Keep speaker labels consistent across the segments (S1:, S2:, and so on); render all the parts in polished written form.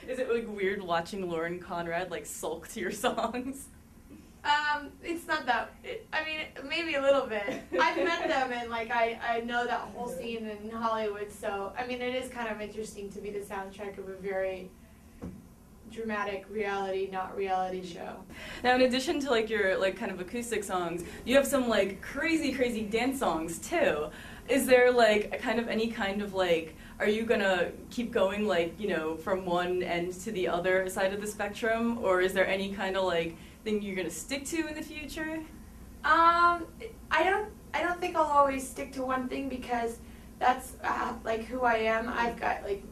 S1: Is it like weird watching Lauren Conrad like sulk to your songs?
S2: It's not that. I mean, maybe a little bit. I've met them, and like I know that whole scene in Hollywood. So I mean, it is kind of interesting to be the soundtrack of a very dramatic reality, not reality show.
S1: Now, in addition to like your like kind of acoustic songs, you have some like crazy dance songs too. Is there like kind of any kind of like, are you gonna keep going like, you know, from one end to the other side of the spectrum, or is there any kind of like thing you're gonna stick to in the future?
S2: I don't think I'll always stick to one thing, because that's like who I am. I've got like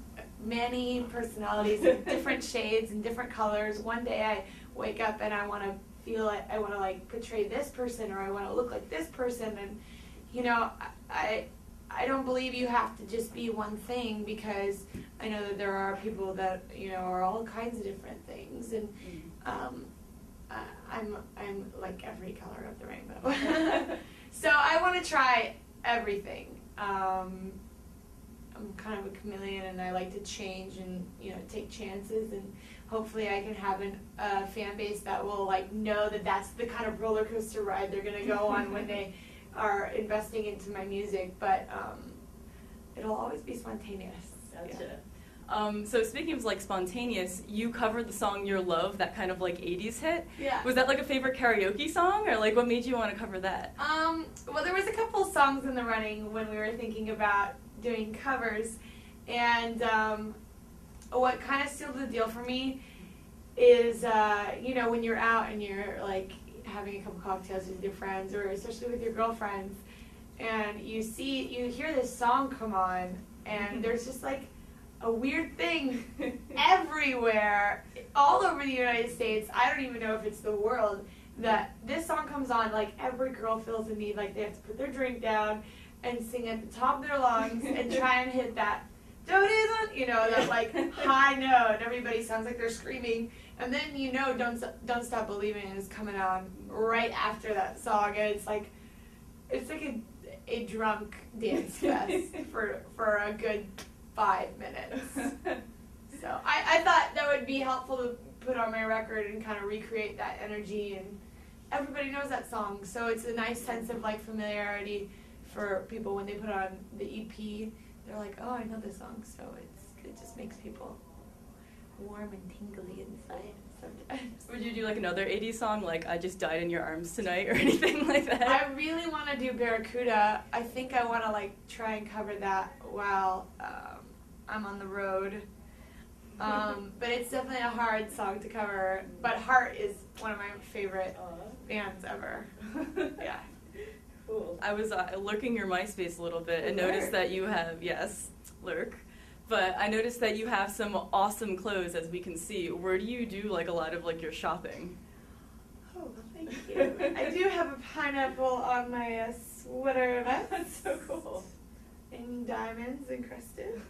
S2: many personalities in different shades and different colors. One day I wake up and I want to feel like I want to like portray this person, or I want to look like this person, and you know, I don't believe you have to just be one thing, because I know that there are people that, you know, are all kinds of different things, and I'm like every color of the rainbow. So I want to try everything. I'm kind of a chameleon, and I like to change and, you know, take chances, and hopefully I can have a fan base that will like know that that's the kind of roller coaster ride they're gonna go on when they are investing into my music. But it'll always be spontaneous.
S1: Gotcha.
S2: Yeah.
S1: So speaking of like spontaneous, you covered the song Your Love, that kind of like 80s hit.
S2: Yeah.
S1: Was that like a favorite karaoke song, or like what made you want to cover that?
S2: Well, there was a couple songs in the running when we were thinking about doing covers, and what kind of sealed the deal for me is, you know, when you're out and you're like having a couple cocktails with your friends, or especially with your girlfriends, and you hear this song come on, and there's just like a weird thing everywhere, all over the United States. I don't even know if it's the world, that this song comes on, like every girl feels the need, like they have to put their drink down and sing at the top of their lungs and try and hit that, you know, that like high note. Everybody sounds like they're screaming, and then, you know, Don't Stop Believing is coming on right after that song, and it's like a drunk dance fest for a good 5 minutes. So I thought that would be helpful to put on my record and kind of recreate that energy, and everybody knows that song, so it's a nice sense of like familiarity for people when they put on the EP. They're like, oh, I know this song, so it just makes people warm and tingly inside sometimes.
S1: Would you do like another 80s song, like I Just Died in Your Arms Tonight, or anything like that?
S2: I really want to do Barracuda. I think I want to like try and cover that while I'm on the road. But it's definitely a hard song to cover. But Heart is one of my favorite bands ever. Yeah.
S1: Cool. I was lurking your MySpace a little bit and noticed that you have, yes, lurk, but I noticed that you have some awesome clothes, as we can see. Where do you do like a lot of like your shopping?
S2: Oh, thank you. I do have a pineapple on my sweater vest.
S1: That's so cool.
S2: And diamonds encrusted.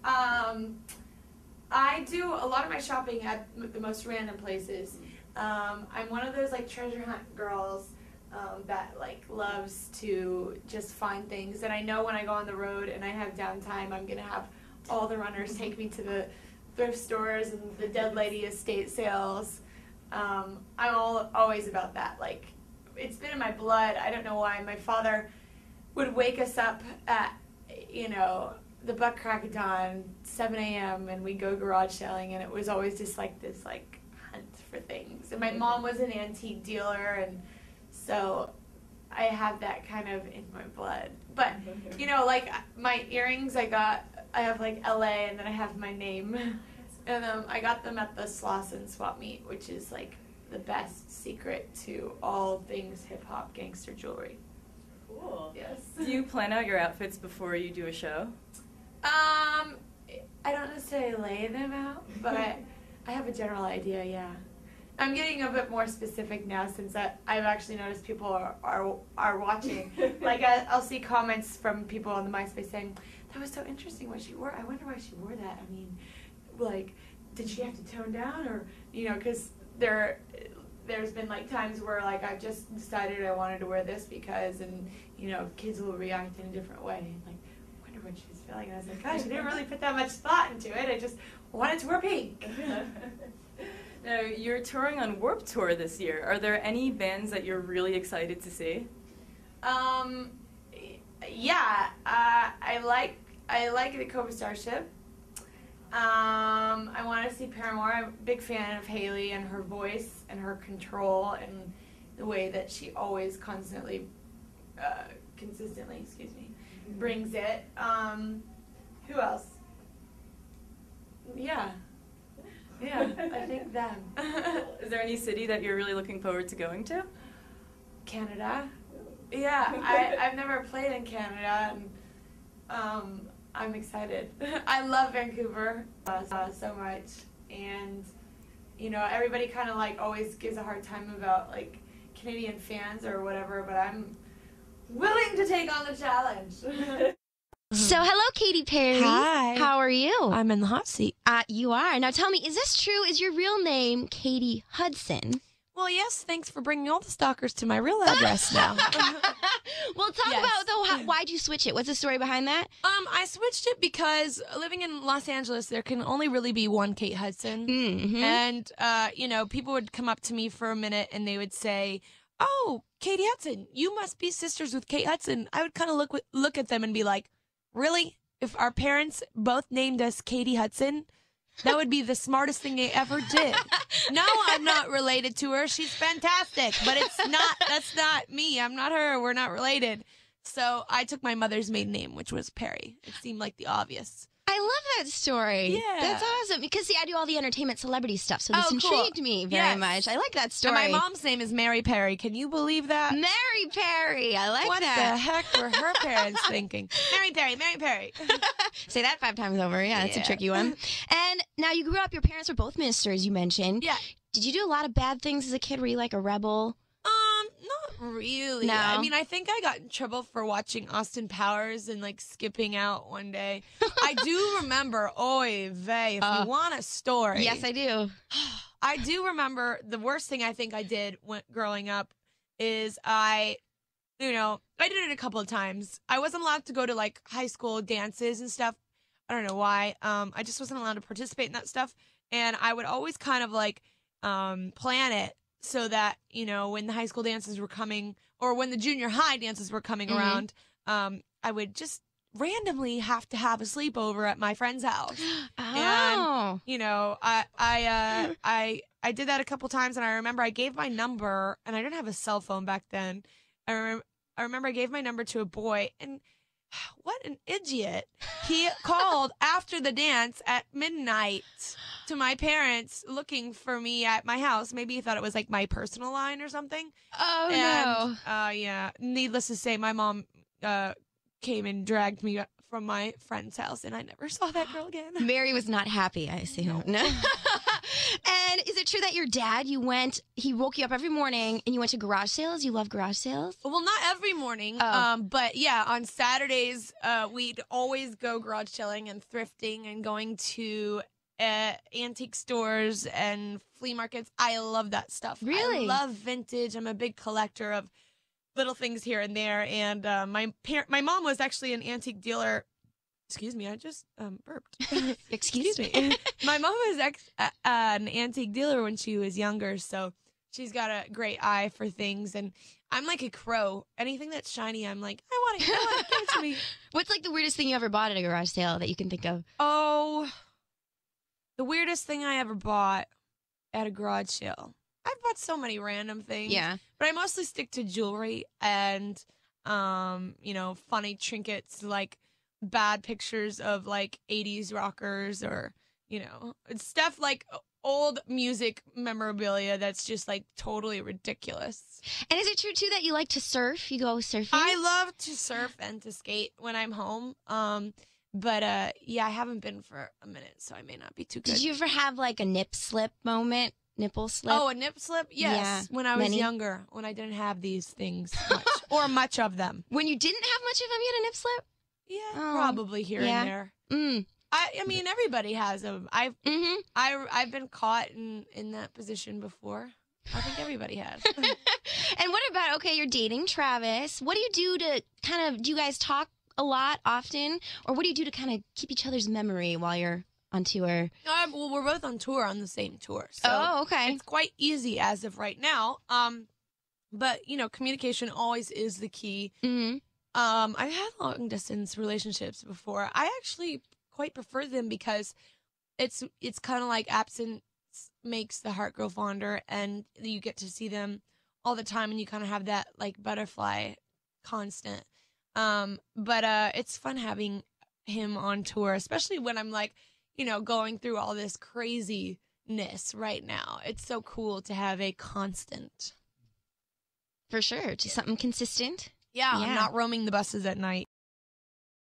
S2: I do a lot of my shopping at the most random places. I'm one of those like treasure hunt girls that like loves to just find things, and I know when I go on the road and I have downtime, I'm gonna have all the runners take me to the thrift stores and the dead lady estate sales. I'm always about that. Like, it's been in my blood. I don't know why. My father would wake us up at, you know, the butt crack of dawn, 7 a.m., and we'd go garage selling, and it was always just like this like hunt for things. And my mom was an antique dealer, and so I have that kind of in my blood. But, you know, like my earrings I have like LA, and then I have my name. And I got them at the Slauson Swap Meet, which is like the best secret to all things hip-hop gangster jewelry.
S1: Cool.
S2: Yes.
S1: Do you plan out your outfits before you do a show?
S2: I don't necessarily lay them out, but I have a general idea, yeah. I'm getting a bit more specific now, since I've actually noticed people are watching. Like, I'll see comments from people on the MySpace saying, that was so interesting what she wore. I wonder why she wore that. I mean, like, did she have to tone down, or, you know, because there's been like times where like I've just decided I wanted to wear this because, and you know, kids will react in a different way. Like, I wonder what she's feeling. And I was like, gosh, I didn't really put that much thought into it. I just wanted to wear pink.
S1: Now, you're touring on Warped Tour this year. Are there any bands that you're really excited to see?
S2: Yeah, I like the Cobra Starship. I want to see Paramore. I'm a big fan of Hayley and her voice and her control and the way that she always consistently, brings it. Who else? Yeah, I think them.
S1: Is there any city that you're really looking forward to going to?
S2: Canada. Yeah, I've never played in Canada, and I'm excited. I love Vancouver so much, and everybody kind of like always gives a hard time about like Canadian fans or whatever, but I'm willing to take on the challenge.
S3: So, hello, Katy Perry.
S4: Hi.
S3: How are you?
S4: I'm in the hot seat.
S3: You are. Now, tell me, is this true? Is your real name Katy Hudson?
S4: Well, yes, thanks for bringing all the stalkers to my real address now.
S3: Well, talk about, though, why'd you switch it? What's the story behind that?
S4: I switched it because living in Los Angeles, there can only really be one Kate Hudson.
S3: Mm-hmm.
S4: And, people would come up to me for a minute and they would say, "Oh, Katy Hudson, you must be sisters with Kate Hudson." I would kind of look at them and be like, "Really? If our parents both named us Katy Hudson, that would be the smartest thing they ever did." No, I'm not related to her. She's fantastic, but that's not me. I'm not her. We're not related. So I took my mother's maiden name, which was Perry. It seemed like the obvious.
S3: I love that story.
S4: Yeah.
S3: That's awesome. Because, see, I do all the entertainment celebrity stuff, so this
S4: cool.
S3: intrigued me very much. I like that story.
S4: And my mom's name is Mary Perry. Can you believe that?
S3: Mary Perry. I like
S4: what
S3: that.
S4: What the heck were her parents thinking? Mary Perry, Mary Perry.
S3: Say that 5 times over. Yeah, that's a tricky one. And now you grew up, your parents were both ministers, you mentioned.
S4: Yeah.
S3: Did you do a lot of bad things as a kid? Were you like a rebel?
S4: Not really.
S3: No.
S4: I mean, I think I got in trouble for watching Austin Powers and like skipping out one day. I do remember, oy vey, if you want a story.
S3: Yes, I do.
S4: I do remember the worst thing I think I did growing up is I did it a couple of times. I wasn't allowed to go to like high school dances and stuff. I don't know why. I just wasn't allowed to participate in that stuff. And I would always kind of like plan it so that, when the high school dances were coming or when the junior high dances were coming around, I would just randomly have to have a sleepover at my friend's house.
S3: Oh.
S4: And, I did that a couple times, and I remember I gave my number, and I didn't have a cell phone back then. I remember I gave my number to a boy, and what an idiot. He called after the dance at midnight to my parents looking for me at my house. Maybe he thought it was like my personal line or something.
S3: Oh,
S4: no. Yeah. Needless to say, my mom came and dragged me from my friend's house, and I never saw that girl again.
S3: Mary was not happy, I assume. No. And is it true that your dad, he woke you up every morning and you went to garage sales? You love garage sales?
S4: Well, not every morning, but yeah, on Saturdays, we'd always go garage selling and thrifting and going to antique stores and flea markets. I love that stuff.
S3: Really?
S4: I love vintage. I'm a big collector of little things here and there. And my mom was actually an antique dealer. Excuse me, I just burped.
S3: Excuse me.
S4: My mom was an antique dealer when she was younger, so she's got a great eye for things. And I'm like a crow. Anything that's shiny, I'm like, I want it. Give it to me.
S3: What's like the weirdest thing you ever bought at a garage sale that you can think of?
S4: Oh, the weirdest thing I ever bought at a garage sale. I've bought so many random things.
S3: Yeah.
S4: But I mostly stick to jewelry and, funny trinkets like bad pictures of like 80s rockers or, stuff like old music memorabilia that's just like totally ridiculous.
S3: And is it true too that you like to surf? You go surfing?
S4: I love to surf and to skate when I'm home. But I haven't been for a minute, so I may not be too good.
S3: Did you ever have like a nip slip moment? Nipple slip?
S4: Oh, a nip slip? Yes.
S3: Yeah.
S4: When I was younger, when I didn't have these things much, or much of them.
S3: When you didn't have much of them, you had a nip slip?
S4: Yeah, probably here and there.
S3: Mm.
S4: I mean, everybody has them. I've been caught in that position before. I think everybody has.
S3: And what about, you're dating Travis. What do you do to do you guys talk a lot, often? Or what do you do to kind of keep each other's memory while you're on tour?
S4: Well, we're both on tour on the same tour. So
S3: Oh, okay.
S4: it's quite easy as of right now. But, communication always is the key.
S3: Mm-hmm.
S4: I've had long-distance relationships before. I actually quite prefer them because it's kind of like absence makes the heart grow fonder, and you get to see them all the time, and you kind of have that, like, butterfly constant. But it's fun having him on tour, especially when I'm, like, going through all this craziness right now. It's so cool to have a constant.
S3: For sure. Just something consistent.
S4: Yeah,
S3: Yeah.
S4: I'm not roaming the buses at night.